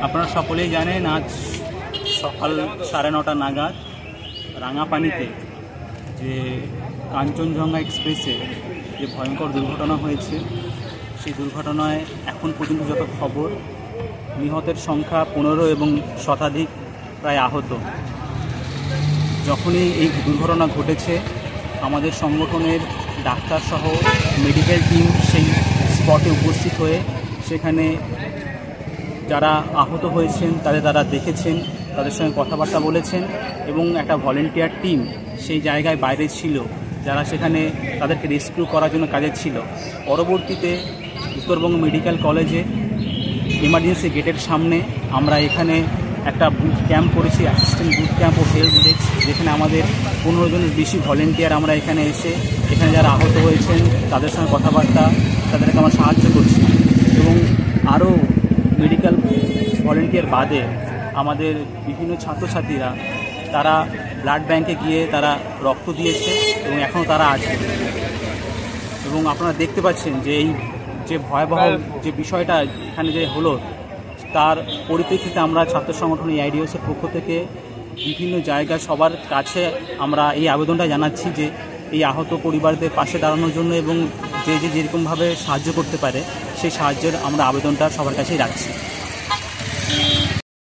আপনারা সকলেই জানেন, আজ সকাল 9:30 নাগাদ রাঙাপানিতে যে কাঞ্চনজঙ্ঘা এক্সপ্রেসে যে ভয়ঙ্কর দুর্ঘটনা হয়েছে, সেই দুর্ঘটনায় এখন পর্যন্ত যত খবর, নিহতের সংখ্যা 15 এবং শতাধিক প্রায় আহত। যখনই এই দুর্ঘটনা ঘটেছে, আমাদের সংগঠনের ডাক্তারসহ মেডিকেল টিম সেই স্পটে উপস্থিত হয়ে সেখানে যারা আহত হয়েছেন তারা দেখেছেন, তাদের সঙ্গে কথাবার্তা বলেছেন এবং একটা ভলেন্টিয়ার টিম সেই জায়গায় বাইরে ছিল, যারা সেখানে তাদেরকে রেস্কিউ করার জন্য কাজে ছিল। পরবর্তীতে উত্তরবঙ্গ মেডিকেল কলেজে এমার্জেন্সি গেটের সামনে আমরা এখানে একটা বুথ ক্যাম্প করেছি, অ্যাসিস্ট্যান্ট বুথ ক্যাম্প ও হেল্প ডেস্ক, যেখানে আমাদের 15 জনের বেশি ভলেন্টিয়ার আমরা এখানে এসে এখানে যারা আহত হয়েছেন তাদের সঙ্গে কথাবার্তা, তাদেরকে আমরা সাহায্য করছি। এবং আরও মেডিকেল ভলেন্টিয়ার বাদে আমাদের বিভিন্ন ছাত্রছাত্রীরা তারা ব্লাড ব্যাংকে গিয়ে তারা রক্ত দিয়েছে এবং এখনও তারা আছে। এবং আপনারা দেখতে পাচ্ছেন যে এই যে ভয়াবহ যে বিষয়টা এখানে যে হলো, তার পরিপ্রেক্ষিতে আমরা ছাত্র সংগঠন AIDOS-এর পক্ষ থেকে বিভিন্ন জায়গায় সবার কাছে আমরা এই আবেদনটা জানাচ্ছি যে এই আহত পরিবারদের পাশে দাঁড়ানোর জন্য এবং যে যেরকমভাবে সাহায্য করতে পারে সেই সাহায্যের আমরা আবেদনটা সবার কাছেই রাখছি।